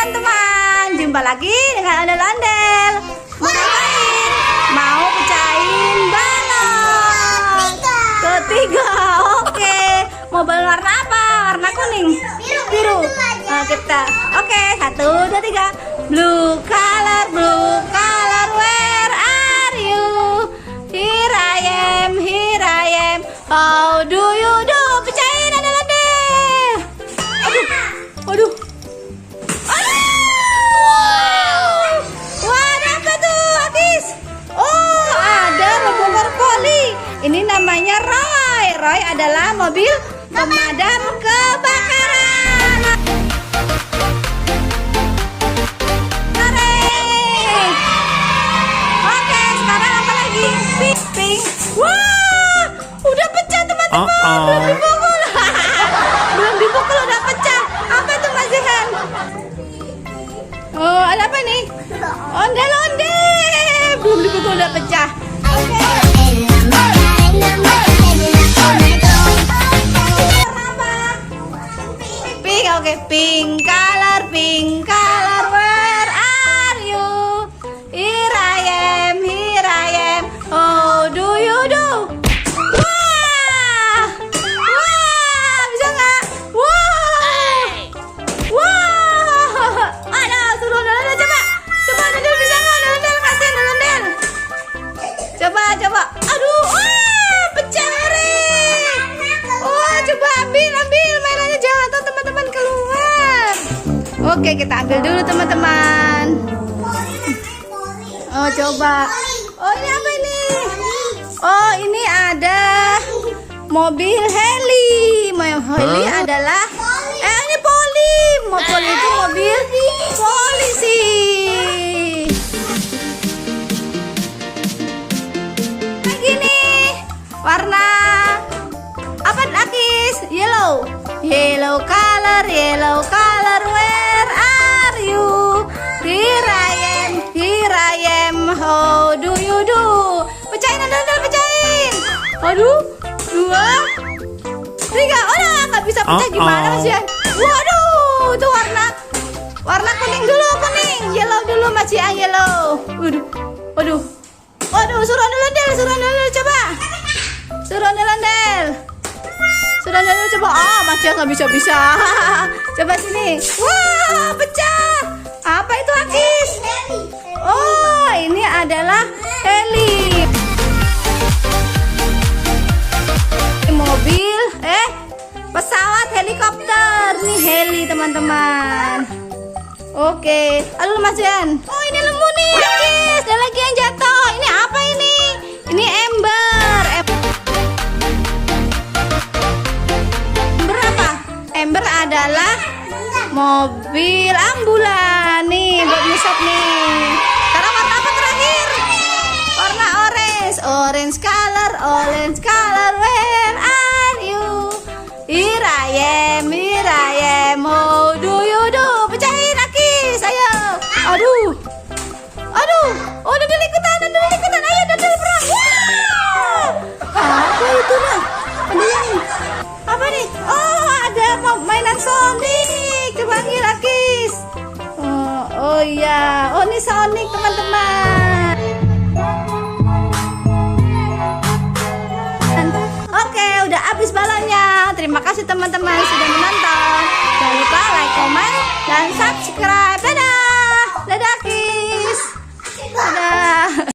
teman-teman, jumpa lagi dengan ondel-ondel. Mau ngapain? Mau pecahin balon ketiga. Oke, mau balon warna apa? Warna kuning, biru. Nah, kita oke, 1, 2, 3. Blue color, where are you? Here I am. How do you do? Pecahin ondel-ondel. Aduh. Wah, ada apa tuh, Akis? Oh, ada robot poli. Ini namanya Roy. Roy adalah mobil pemadam kebakaran. Oke, sekarang apa lagi? Pink. Wah, udah pecah teman-teman. Belum dipukul udah pecah. Apa itu Mas Zihan? Oh, ada apa nih? Ondel-ondel. Belum dipukul udah pecah. Oke. Pink, oke. Pink color, where are you? Here I am. How do you do? Wah, bisa nggak? Wah, ada suruh ondel-ondel coba ondel bisa nggak? Ondel kasihan ondel. Coba. Aduh, wah, pecah nih. Wah, coba ambil mainannya jatuh teman-teman keluar. Oke, kita ambil dulu teman-teman. Oh, coba. Oh, ini apa ini? Oh, ini ada mobil heli. Heli adalah ini poli. Poli itu mobil polisi. Lagi nih warna apa, Akis? Yellow color, where are you? Here I am. How do you do? Pecahin ondel-ondel, pecahin. Aduh, 2, 3. Oh, nggak bisa pecah gimana Mas Yan? Waduh, itu warna kuning dulu, yellow dulu Mas Yan, yellow. Waduh, suruh ondel-ondel coba. Suruh ondel-ondel coba. Oh, Mas Yan nggak bisa. Coba sini. Wah, pecah. Apa itu, Akis? Oh, ini adalah heli. Mobil, pesawat helikopter. Nih heli teman-teman. Oke, halo Mas Jan. Oh, ini lembu nih, Akis. Ada lagi yang jatuh. Ini apa ini? Ini ember. Ember apa? Ember adalah mobil ambulan. Nih, buat nyusap nih. Sekarang warna apa terakhir? Warna orange color, where are you? Here I am. How do you do? Pecahin, Akis, ayo. Aduh. Oh, dodol ikutan. Ayo, dodol perang. Wah! Apa itu nah? Apa nih? Oh, ada mainan Sonic. Coba panggil, Akis. Oh iya. Oh, ini Sonic teman-teman. Oke, udah habis balonnya. Terima kasih teman-teman sudah menonton. Jangan lupa like, comment, dan subscribe. Dadah.